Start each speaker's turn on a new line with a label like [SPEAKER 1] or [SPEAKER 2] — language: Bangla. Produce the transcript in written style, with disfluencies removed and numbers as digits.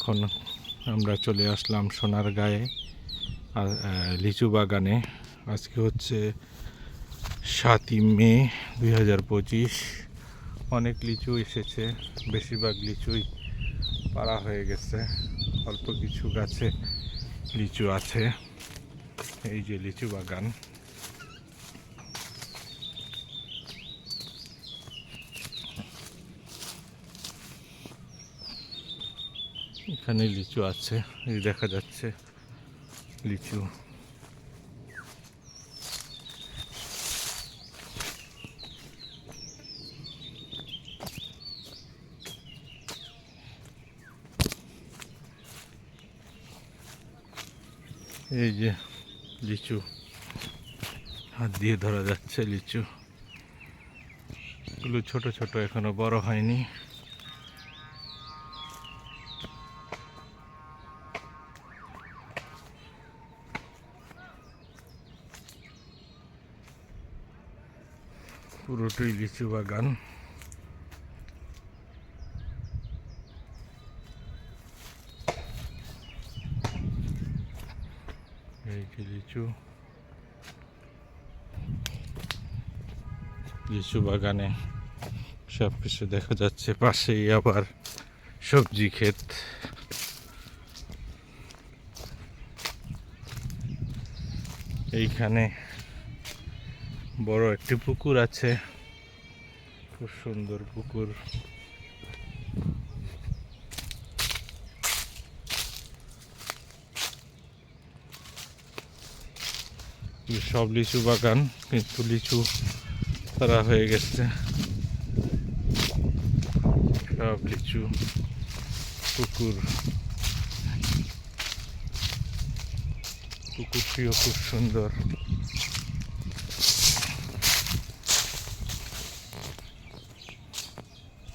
[SPEAKER 1] এখন আমরা চলে আসলাম সোনারগাঁয়ে আর লিচু বাগানে। আজকে হচ্ছে 7ই মে 2025। অনেক লিচু এসেছে, বেশিরভাগ লিচুই পাড়া হয়ে গেছে, অল্প কিছু গাছে লিচু আছে। এই যে লিচু বাগান, এখানে লিচু আছে, এই দেখা যাচ্ছে লিচু। এই যে লিচু, হাত দিয়ে ধরা যাচ্ছে লিচু গুলো, ছোট ছোট, এখনো বড় হয়নি। পুরোটাই লিচু বাগান। এই যে লিচু, লিচু বাগানে সব কিছু দেখা যাচ্ছে। পাশেই আবার সবজি ক্ষেত। এইখানে বড় একটি পুকুর আছে, খুব সুন্দর পুকুর। সব লিচু বাগান, কিন্তু লিচু তারা হয়ে গেছে। সব লিচু, পুকুর, পুকুরটিও খুব সুন্দর।